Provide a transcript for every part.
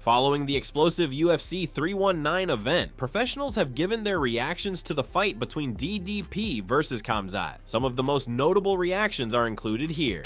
Following the explosive UFC 319 event, professionals have given their reactions to the fight between DDP versus Khamzat. Some of the most notable reactions are included here.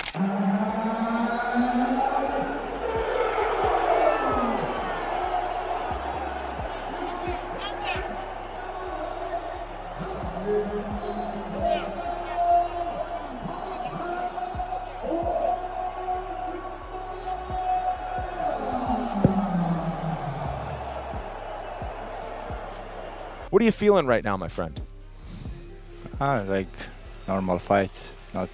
What are you feeling right now, my friend? Like normal fights. I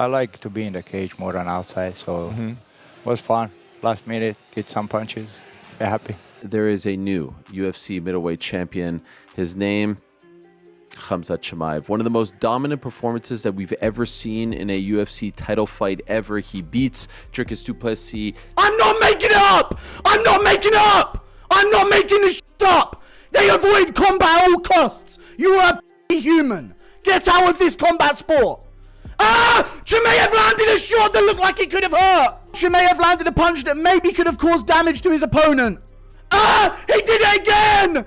like to be in the cage more than outside, so it was fun. Last minute, get some punches. Be happy. There is a new UFC middleweight champion. His name, Khamzat Chimaev. One of the most dominant performances that we've ever seen in a UFC title fight ever. He beats Dricus Du Plessis. I'm not making it up! I'm not making it up! I'm not making this shit up! They avoid combat at all costs! You are a human! Get out of this combat sport! Ah! Chimaev landed a shot that looked like it could have hurt! Chimaev landed a punch that maybe could have caused damage to his opponent. Ah! He did it again!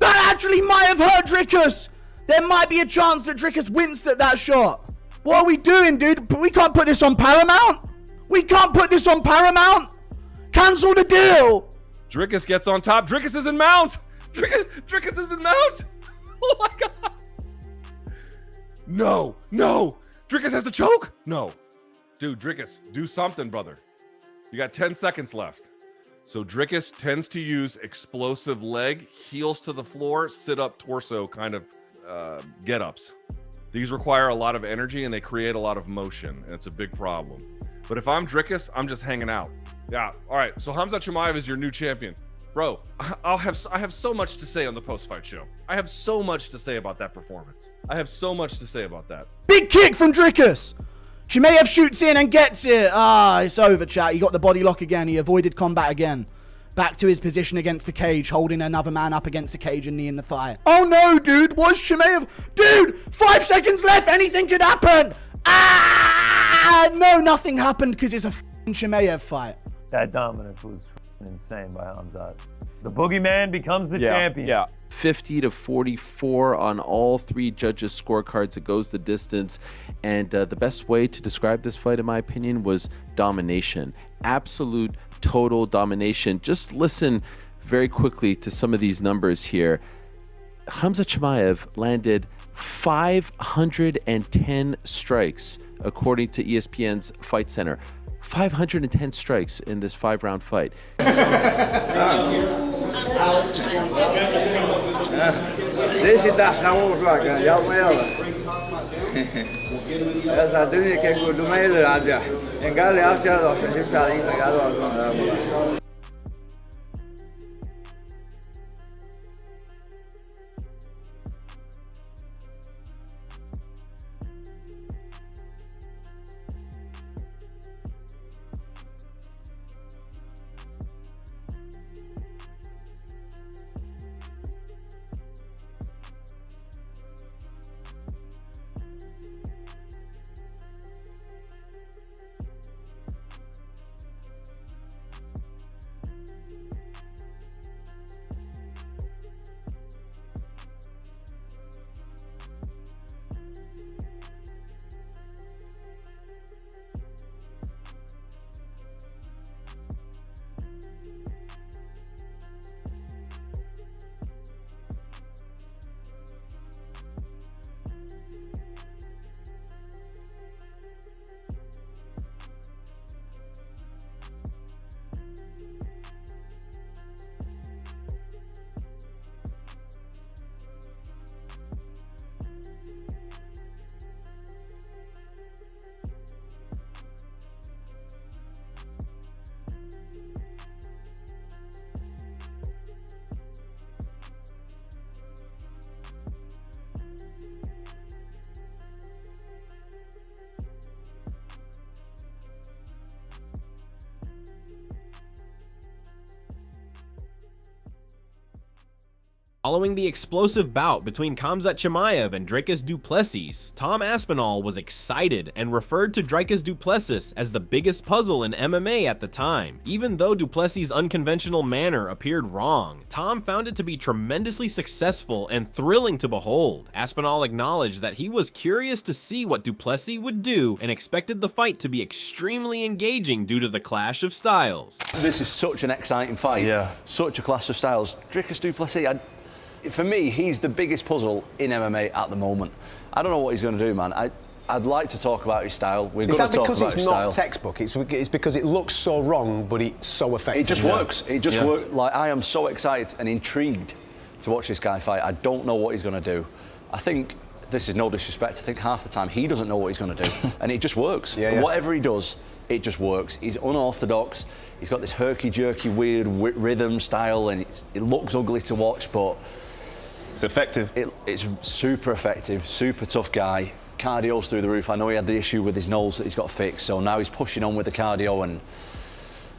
That actually might have hurt Dricus! There might be a chance that Dricus winced at that shot. What are we doing, dude? We can't put this on Paramount! We can't put this on Paramount! Cancel the deal! Dricus gets on top. Dricus is in mount! Dricus is in mount! Oh my god! No! Dricus has to choke? No. Dude, Dricus, do something, brother. You got 10 seconds left. So Dricus tends to use explosive leg, heels to the floor, sit up, torso kind of get-ups. These require a lot of energy and they create a lot of motion, and it's a big problem. But if I'm Dricus, I'm just hanging out. Yeah, all right, so Khamzat Chimaev is your new champion. Bro, I have so much to say on the post-fight show. I have so much to say about that performance. I have so much to say about that. Big kick from Dricus. Chimaev shoots in and gets it. Ah, it's over, chat. He got the body lock again. He avoided combat again. Back to his position against the cage, holding another man up against the cage and knee in the thigh. Oh no, dude. What's Chimaev? Dude, 5 seconds left. Anything could happen. Ah! No, nothing happened because it's a f***ing Chimaev fight. That dominance was insane by Khamzat. The boogeyman becomes the champion. Yeah. 50-44 on all three judges' scorecards. It goes the distance. And the best way to describe this fight, in my opinion, was domination. Absolute, total domination. Just listen very quickly to some of these numbers here. Khamzat Chimaev landed 510 strikes, according to ESPN's Fight Center. 510 strikes in this 5-round fight. Deze dag gaan we overwaken. Ja, maar ja. Dat is doen ik kijk hoe doe mij de raad. En ga je afstel als je zit daar iets ga je Following the explosive bout between Khamzat Chimaev and Dricus Du Plessis, Tom Aspinall was excited and referred to Dricus Du Plessis as the biggest puzzle in MMA at the time. Even though Du Plessis' unconventional manner appeared wrong, Tom found it to be tremendously successful and thrilling to behold. Aspinall acknowledged that he was curious to see what Du Plessis would do and expected the fight to be extremely engaging due to the clash of styles. This is such an exciting fight. Yeah. Such a clash of styles. Dricus Du Plessis, for me, he's the biggest puzzle in MMA at the moment. I don't know what he's going to do, man. I'd like to talk about his style. We're going to talk about his style. Is that because it's not textbook? It's because it looks so wrong, but it's so effective. It just works. It just works. Like, I am so excited and intrigued to watch this guy fight. I don't know what he's going to do. I think, this is no disrespect, I think half the time he doesn't know what he's going to do. And it just works. Whatever he does, it just works. He's unorthodox. He's got this herky-jerky, weird rhythm style, and it looks ugly to watch, but it's effective. It's super effective, super tough guy. Cardio's through the roof. I know he had the issue with his nose that he's got fixed, so now he's pushing on with the cardio, and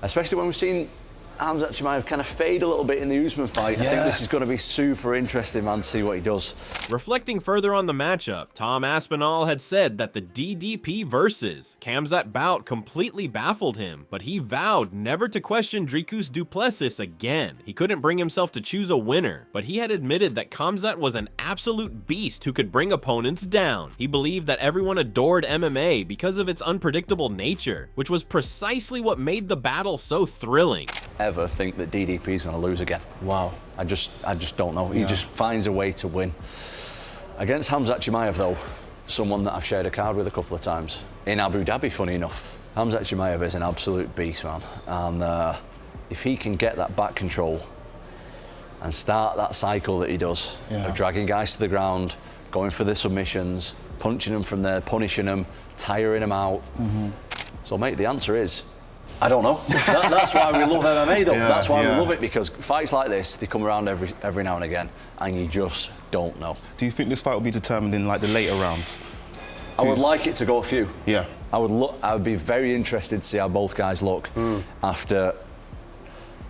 especially when we've seen Khamzat Chimaev kind of fade a little bit in the Usman fight. I think this is going to be super interesting, man, to see what he does. Reflecting further on the matchup, Tom Aspinall had said that the DDP versus Khamzat bout completely baffled him, but he vowed never to question Dricus Du Plessis again. He couldn't bring himself to choose a winner, but he had admitted that Khamzat was an absolute beast who could bring opponents down. He believed that everyone adored MMA because of its unpredictable nature, which was precisely what made the battle so thrilling. Ever think that DDP is going to lose again. Wow. I just don't know. He just finds a way to win. Against Khamzat Chimaev, though, someone that I've shared a card with a couple of times, in Abu Dhabi, funny enough. Khamzat Chimaev is an absolute beast, man. And if he can get that back control and start that cycle that he does, of dragging guys to the ground, going for the submissions, punching them from there, punishing them, tiring them out. So, mate, the answer is, I don't know. That's why we love MMA, though. That's why we love it, because fights like this, they come around every now and again, and you just don't know. Do you think this fight will be determined in like the later rounds? I would like it to go a few. Yeah. I would be very interested to see how both guys look after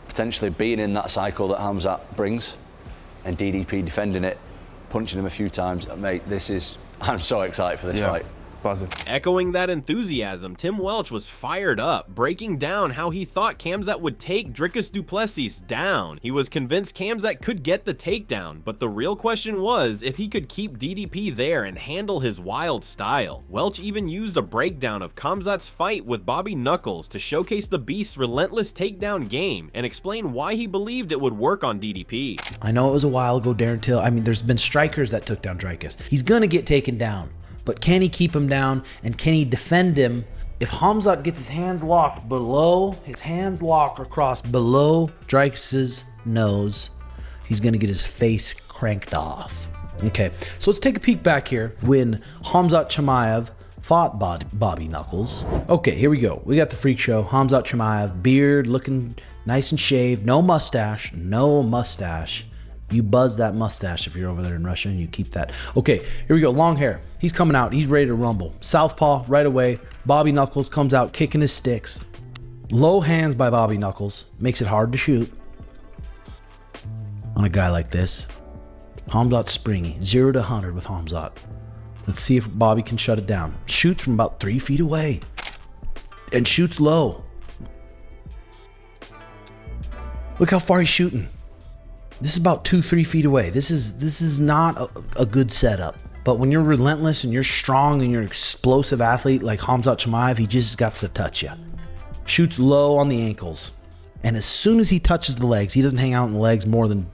potentially being in that cycle that Khamzat brings, and DDP defending it, punching him a few times. Mate, I'm so excited for this fight. Buzzing. Echoing that enthusiasm, Tim Welch was fired up, breaking down how he thought Khamzat would take Dricus Du Plessis down. He was convinced Khamzat could get the takedown, but the real question was if he could keep DDP there and handle his wild style. Welch even used a breakdown of Khamzat's fight with Bobby Knuckles to showcase the beast's relentless takedown game and explain why he believed it would work on DDP. I know it was a while ago, Darren Till. I mean, there's been strikers that took down Dricus. He's gonna get taken down. But can he keep him down, and can he defend him? If Khamzat gets his hands locked across below Dricus's nose, he's gonna get his face cranked off. Okay, so let's take a peek back here when Khamzat Chimaev fought Bobby Knuckles. Okay, here we go. We got the freak show. Khamzat Chimaev, beard looking nice and shaved, no mustache. You buzz that mustache if you're over there in Russia, and you keep that. Okay, here we go, long hair. He's coming out, he's ready to rumble. Southpaw right away. Bobby Knuckles comes out kicking his sticks. Low hands by Bobby Knuckles, makes it hard to shoot on a guy like this. Khamzat's springy, 0 to 100 with Khamzat. Let's see if Bobby can shut it down. Shoots from about 3 feet away and shoots low. Look how far he's shooting. This is about 2-3 feet away. This is not a good setup. But when you're relentless and you're strong and you're an explosive athlete like Khamzat Chimaev, he just got to touch you. Shoots low on the ankles. And as soon as he touches the legs, he doesn't hang out in the legs more than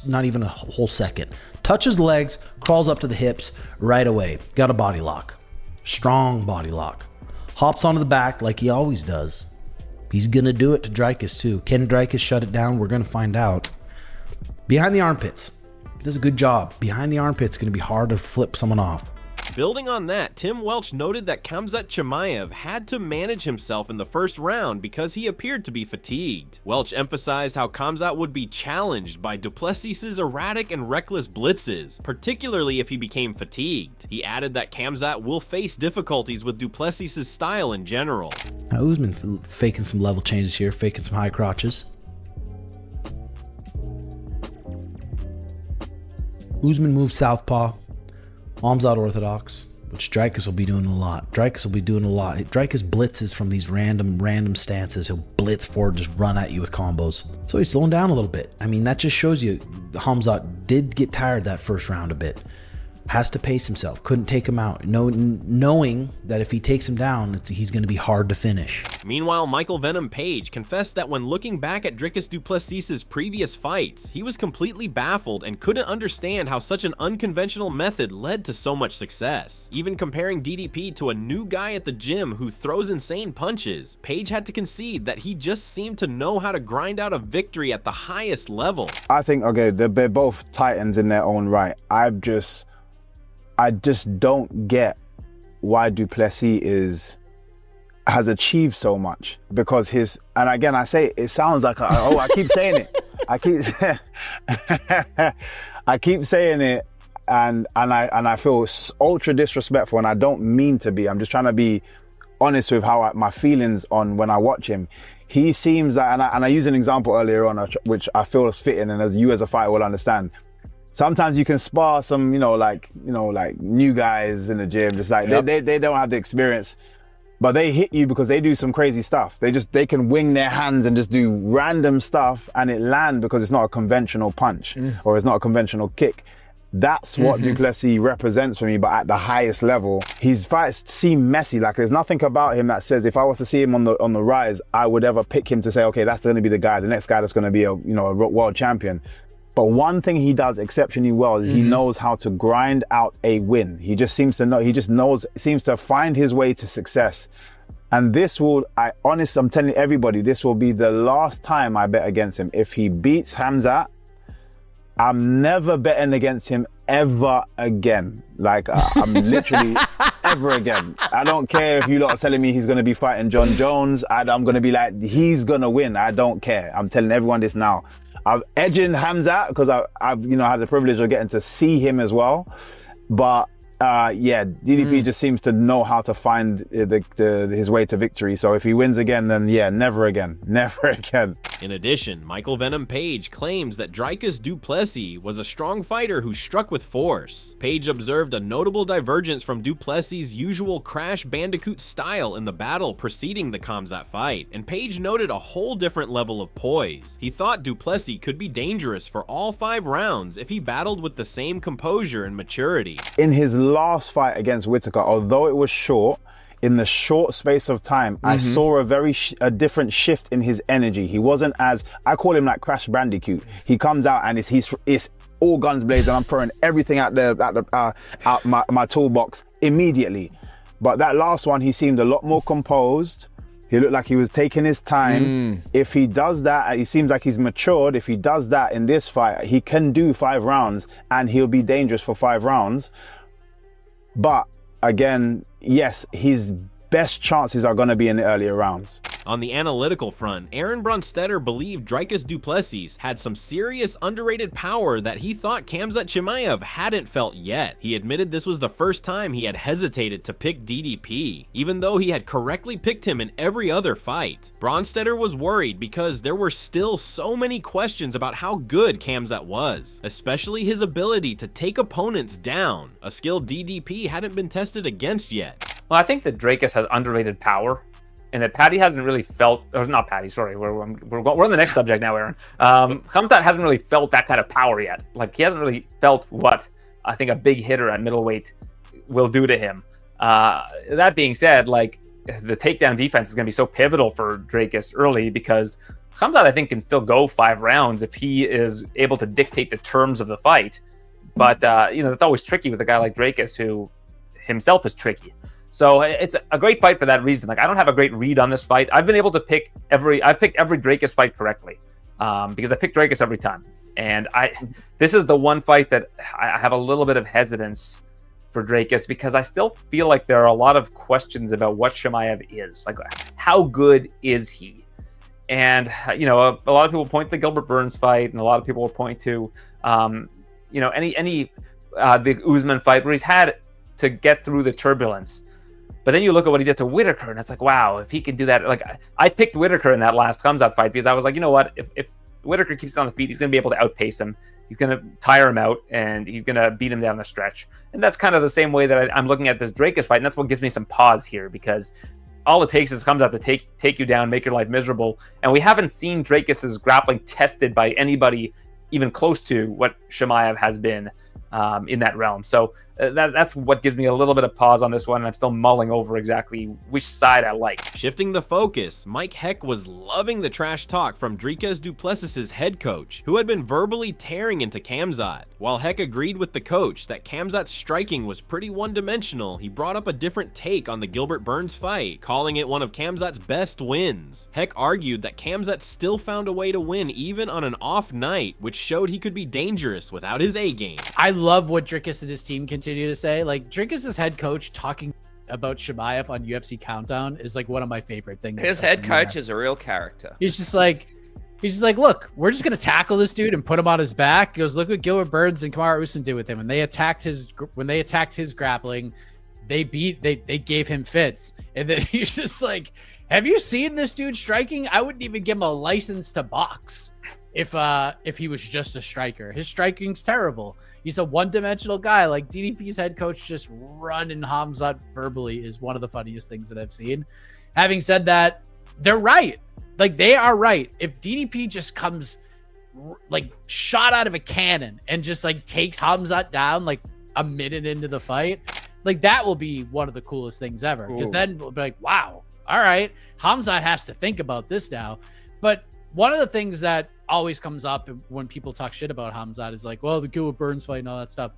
not even a whole second. Touches the legs, crawls up to the hips right away. Got a body lock. Strong body lock. Hops onto the back like he always does. He's going to do it to Dricus too. Can Dricus shut it down? We're going to find out. Behind the armpits. Does a good job. Behind the armpits, going to be hard to flip someone off. Building on that, Tim Welch noted that Khamzat Chimaev had to manage himself in the first round because he appeared to be fatigued. Welch emphasized how Khamzat would be challenged by Du Plessis' erratic and reckless blitzes, particularly if he became fatigued. He added that Khamzat will face difficulties with Du Plessis' style in general. Now Usman faking some level changes here, faking some high crotches. Usman moves southpaw. Khamzat orthodox, which Dricus will be doing a lot. Dricus blitzes from these random stances. He'll blitz forward, just run at you with combos. So he's slowing down a little bit. I mean, that just shows you Khamzat did get tired that first round a bit. Has to pace himself. Couldn't take him out. Knowing that if he takes him down, he's going to be hard to finish. Meanwhile, Michael Venom Page confessed that when looking back at Dricus Du Plessis' previous fights, he was completely baffled and couldn't understand how such an unconventional method led to so much success. Even comparing DDP to a new guy at the gym who throws insane punches, Page had to concede that he just seemed to know how to grind out a victory at the highest level. I think, okay, they're both titans in their own right. I just don't get why Du Plessis has achieved so much, because and again, I say it sounds like, I keep saying it. I keep saying it, and I feel ultra disrespectful, and I don't mean to be. I'm just trying to be honest with how my feelings on when I watch him. He seems like, and I used an example earlier on, which I feel is fitting, and as you as a fighter will understand. Sometimes you can spar some, like new guys in the gym, just like they don't have the experience, but they hit you because they do some crazy stuff. They can wing their hands and just do random stuff, and it lands because it's not a conventional punch or it's not a conventional kick. That's what Du Plessis represents for me, but at the highest level. His fights seem messy. Like there's nothing about him that says if I was to see him on the rise, I would ever pick him to say, okay, that's going to be the guy, the next guy that's going to be a world champion. But one thing he does exceptionally well is he knows how to grind out a win. He just seems to know, seems to find his way to success. And this will, I'm telling everybody, this will be the last time I bet against him. If he beats Khamzat, I'm never betting against him ever again. Like, I'm literally ever again. I don't care if you lot are telling me he's going to be fighting John Jones. I'm going to be like, he's going to win. I don't care. I'm telling everyone this now. I'm edging Khamzat because I've had the privilege of getting to see him as well. But DDP just seems to know how to find his way to victory. So if he wins again, then never again. Never again. In addition, Michael Venom Page claims that Dricus Du Plessis was a strong fighter who struck with force. Page observed a notable divergence from Du Plessis' usual Crash Bandicoot style in the battle preceding the Khamzat fight, and Page noted a whole different level of poise. He thought Du Plessis could be dangerous for all 5 rounds if he battled with the same composure and maturity. In his last fight against Whittaker, although it was short, in the short space of time, I saw a different shift in his energy. He wasn't as, I call him like Crash Bandicoot. He comes out and it's all guns blazing. I'm throwing everything out my toolbox immediately. But that last one, he seemed a lot more composed. He looked like he was taking his time. If he does that, he seems like he's matured. If he does that in this fight, he can do 5 rounds and he'll be dangerous for 5 rounds. But again, yes, his best chances are going to be in the earlier rounds. On the analytical front, Aaron Bronstetter believed Dricus Du Plessis had some serious underrated power that he thought Khamzat Chimaev hadn't felt yet. He admitted this was the first time he had hesitated to pick DDP, even though he had correctly picked him in every other fight. Bronstetter was worried because there were still so many questions about how good Khamzat was, especially his ability to take opponents down, a skill DDP hadn't been tested against yet. Well, I think that Dricus has underrated power, and that Paddy hasn't really felt, or not Paddy, sorry, we're on the next subject now, Aaron. Khamzat hasn't really felt that kind of power yet. Like, he hasn't really felt what I think a big hitter at middleweight will do to him. That being said, like, the takedown defense is going to be so pivotal for Dricus early, because Khamzat, I think, can still go 5 rounds if he is able to dictate the terms of the fight. But, it's always tricky with a guy like Dricus, who himself is tricky. So it's a great fight for that reason. Like, I don't have a great read on this fight. I've been able to pick I've picked every Dricus fight correctly, because I pick Dricus every time. And this is the one fight that I have a little bit of hesitance for Dricus, because I still feel like there are a lot of questions about what Chimaev is. Like, how good is he? And, a lot of people point to the Gilbert Burns fight, and a lot of people will point to, the Usman fight, where he's had to get through the turbulence. But then you look at what he did to Whittaker, and it's like, wow, if he can do that. Like, I picked Whittaker in that last Khamzat fight because I was like, you know what? If Whittaker keeps on the feet, he's going to be able to outpace him. He's going to tire him out, and he's going to beat him down the stretch. And that's kind of the same way that I'm looking at this Dricus fight, and that's what gives me some pause here, because all it takes is Khamzat to take you down, make your life miserable. And we haven't seen Dricus's grappling tested by anybody even close to what Chimaev has been in that realm. So that's what gives me a little bit of pause on this one. I'm still mulling over exactly which side I like. Shifting the focus, Mike Heck was loving the trash talk from Dricus Du Plessis' head coach, who had been verbally tearing into Khamzat. While Heck agreed with the coach that Khamzat's striking was pretty one-dimensional, he brought up a different take on the Gilbert Burns fight, calling it one of Khamzat's best wins. Heck argued that Khamzat still found a way to win even on an off night, which showed he could be dangerous without his A-game. I love what Dricus and his team continue to say. Like, Dricus' head coach talking about Chimaev on UFC Countdown is like one of my favorite things. His head coach is a real character. He's just like, look, we're just gonna tackle this dude and put him on his back. He goes, look what Gilbert Burns and Kamaru Usman did with him. When they attacked his grappling, they gave him fits. And then he's just like, have you seen this dude striking? I wouldn't even give him a license to box if he was just a striker. His striking's terrible. He's a one-dimensional guy. Like, DDP's head coach just running Khamzat verbally is one of the funniest things that I've seen. Having said that, they're right. Like, they are right. If DDP just comes like shot out of a cannon and just like takes Khamzat down like a minute into the fight, like that will be one of the coolest things ever. Because then we'll be like, wow, all right, Khamzat has to think about this now. But one of the things that always comes up when people talk shit about Khamzat is like, well, the Gilbert Burns fight and all that stuff.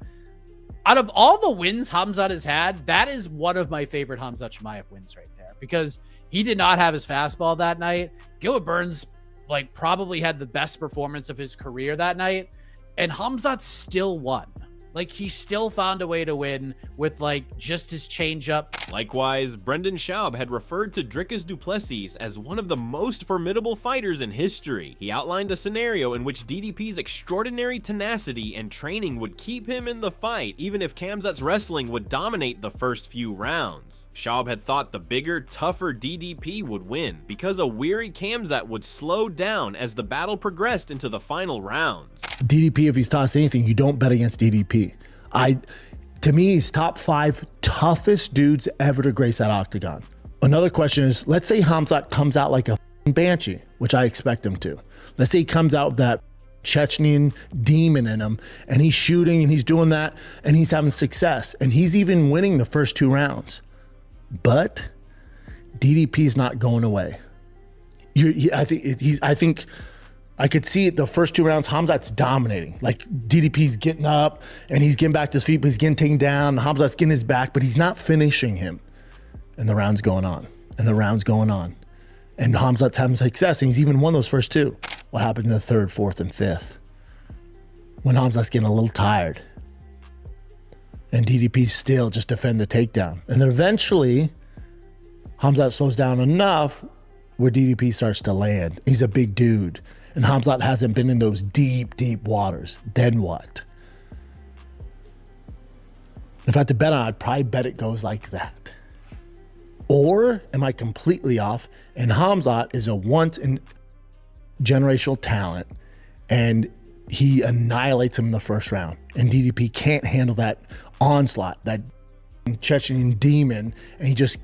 Out of all the wins Khamzat has had, that is one of my favorite Khamzat Chimaev wins right there, because he did not have his fastball that night. Gilbert Burns like probably had the best performance of his career that night, and Khamzat still won. Like, he still found a way to win with like just his changeup. Likewise, Brendan Schaub had referred to Dricus Du Plessis as one of the most formidable fighters in history. He outlined a scenario in which DDP's extraordinary tenacity and training would keep him in the fight, even if Khamzat's wrestling would dominate the first few rounds. Schaub had thought the bigger, tougher DDP would win, because a weary Khamzat would slow down as the battle progressed into the final rounds. DDP, if he's tossed anything, you don't bet against DDP. To me, he's top 5 toughest dudes ever to grace that octagon. Another question is, let's say Khamzat comes out like a banshee, which I expect him to. Let's say he comes out with that Chechenian demon in him, and he's shooting and he's doing that and he's having success, and he's even winning the first 2 rounds. But DDP's not going away. I think I could see it the first 2 rounds, Khamzat's dominating. Like, DDP's getting up and he's getting back to his feet, but he's getting taken down. Khamzat's getting his back, but he's not finishing him. And the round's going on, and the round's going on. And Khamzat's having success, and he's even won those first 2. What happened in the 3rd, 4th, and 5th? When Khamzat's getting a little tired. And DDP's still just defend the takedown. And then eventually, Khamzat slows down enough where DDP starts to land. He's a big dude. And Khamzat hasn't been in those deep, deep waters. Then what? If I had to bet on it, I'd probably bet it goes like that. Or am I completely off? And Khamzat is a once-in-generational talent, and he annihilates him in the first round. And DDP can't handle that onslaught, that Chechenian demon, and he just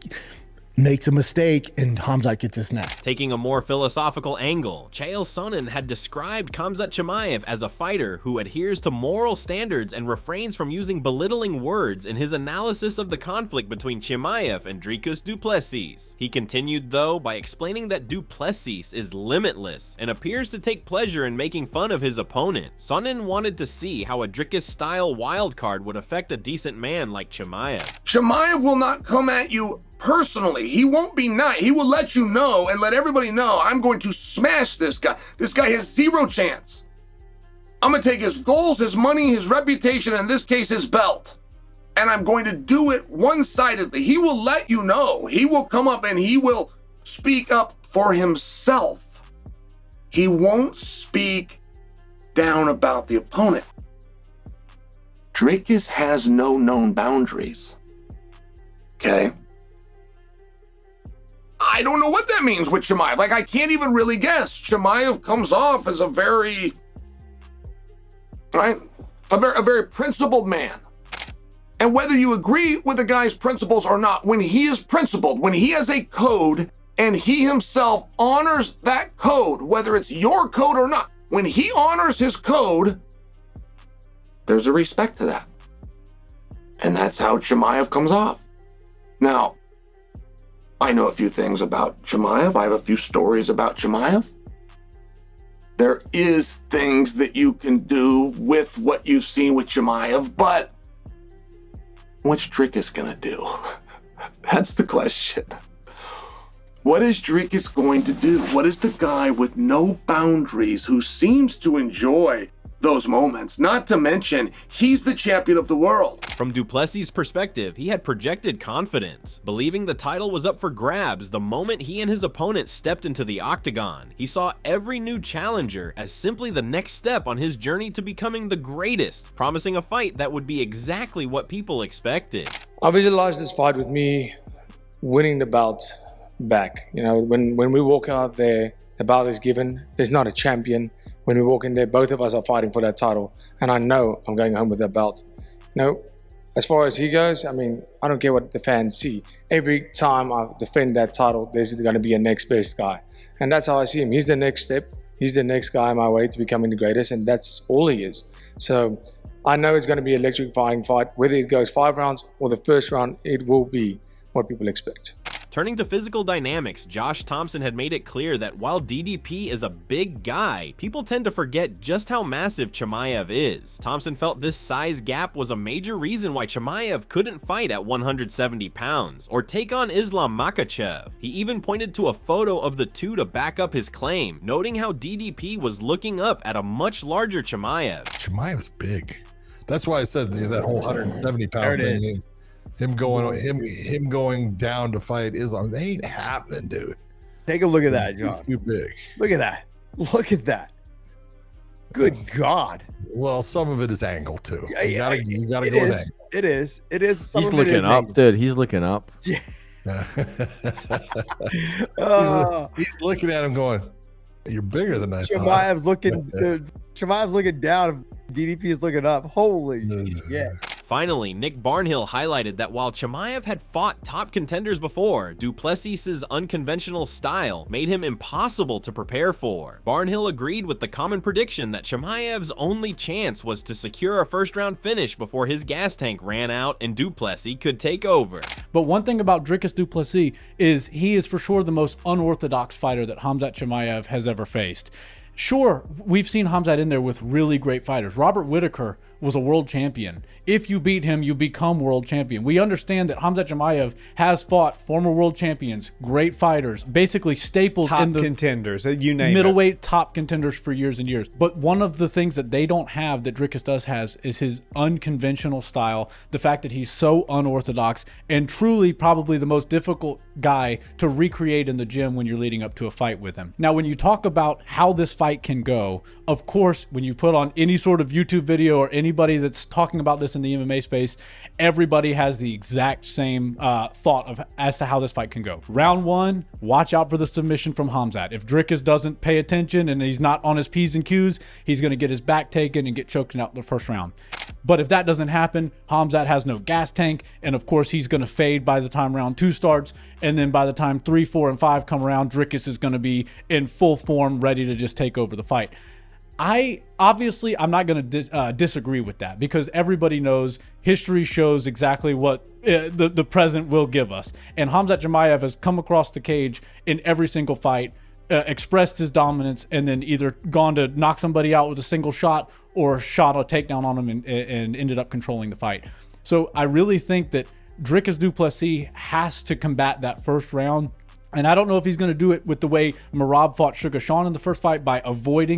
makes a mistake, and Khamzat gets his neck. Taking a more philosophical angle, Chael Sonnen had described Khamzat Chimaev as a fighter who adheres to moral standards and refrains from using belittling words in his analysis of the conflict between Chimaev and Dricus Du Plessis. He continued, though, by explaining that Du Plessis is limitless and appears to take pleasure in making fun of his opponent. Sonnen wanted to see how a Dricus-style wildcard would affect a decent man like Chimaev. Chimaev will not come at you personally. He won't be nice. He will let you know and let everybody know, I'm going to smash this guy. This guy has 0 chance. I'm going to take his goals, his money, his reputation, in this case, his belt. And I'm going to do it one-sidedly. He will let you know. He will come up and he will speak up for himself. He won't speak down about the opponent. Dricus has no known boundaries. Okay? I don't know what that means with Chimaev. Like, I can't even really guess. Chimaev comes off as a very right? A very principled man. And whether you agree with the guy's principles or not, when he is principled, when he has a code and he himself honors that code, whether it's your code or not, when he honors his code, there's a respect to that. And that's how Chimaev comes off. Now, I know a few things about Chimaev. I have a few stories about Chimaev. There is things that you can do with what you've seen with Chimaev, but what's Dricus gonna do? That's the question. What is Dricus going to do? What is the guy with no boundaries who seems to enjoy those moments? Not to mention, he's the champion of the world. From Du Plessis' perspective, he had projected confidence, believing the title was up for grabs the moment he and his opponent stepped into the octagon. He saw every new challenger as simply the next step on his journey to becoming the greatest, promising a fight that would be exactly what people expected. I visualized this fight with me winning the belt back. You know, when we walk out there, the belt is given. There's not a champion. When we walk in there, both of us are fighting for that title. And I know I'm going home with that belt. You know, as far as he goes, I mean, I don't care what the fans see. Every time I defend that title, there's going to be a next best guy. And that's how I see him. He's the next step. He's the next guy on my way to becoming the greatest. And that's all he is. So I know it's going to be an electrifying fight. Whether it goes 5 rounds or the first round, it will be what people expect. Turning to physical dynamics, Josh Thompson had made it clear that while DDP is a big guy, people tend to forget just how massive Chimaev is. Thompson felt this size gap was a major reason why Chimaev couldn't fight at 170 pounds or take on Islam Makhachev. He even pointed to a photo of the two to back up his claim, noting how DDP was looking up at a much larger Chimaev. Chimaev's big. That's why I said that whole 170 pound thing. Him going down to fight Islam, they ain't happening, dude. Take a look at that, John. He's too big. Look at that. Look at that. Good God. Well, some of it is angle too. You gotta go with angle. It is. He's looking up, dude. He's looking up. Yeah. He's looking at him going, "You're bigger than I thought." Chimaev's looking down. DDP is looking up. Holy yeah. Finally, Nick Barnhill highlighted that while Chimaev had fought top contenders before, Du Plessis' unconventional style made him impossible to prepare for. Barnhill agreed with the common prediction that Chimaev's only chance was to secure a first-round finish before his gas tank ran out and Du Plessis could take over. But one thing about Dricus Du Plessis is he is for sure the most unorthodox fighter that Khamzat Chimaev has ever faced. Sure, we've seen Khamzat in there with really great fighters. Robert Whittaker was a world champion. If you beat him, you become world champion. We understand that Khamzat Chimaev has fought former world champions, great fighters, basically staples in the contenders, you name middleweight top contenders for years and years. But one of the things that they don't have that Dricus has is his unconventional style, the fact that he's so unorthodox and truly probably the most difficult guy to recreate in the gym when you're leading up to a fight with him. Now, when you talk about how this fight can go, of course, when you put on any sort of YouTube video or anybody that's talking about this in the MMA space, everybody has the exact same thought as to how this fight can go. Round 1, watch out for the submission from Khamzat. If Dricus doesn't pay attention and he's not on his P's and Q's, he's going to get his back taken and get choked out in the first round. But if that doesn't happen, Khamzat has no gas tank, and of course he's going to fade by the time round 2 starts, and then by the time 3, 4, and 5 come around, Dricus is going to be in full form, ready to just take over the fight. I'm not going to disagree with that, because everybody knows history shows exactly what the present will give us. And Khamzat Chimaev has come across the cage in every single fight, expressed his dominance, and then either gone to knock somebody out with a single shot or shot a takedown on him and ended up controlling the fight. So I really think that Dricus Du Plessis has to combat that first round. And I don't know if he's going to do it with the way Merab fought Sugar Sean in the first fight, by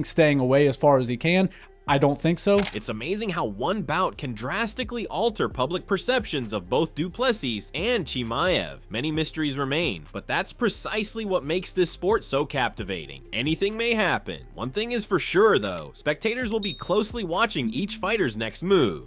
staying away as far as he can. I don't think so. It's amazing how one bout can drastically alter public perceptions of both Du Plessis and Chimaev. Many mysteries remain, but that's precisely what makes this sport so captivating. Anything may happen. One thing is for sure though, spectators will be closely watching each fighter's next move.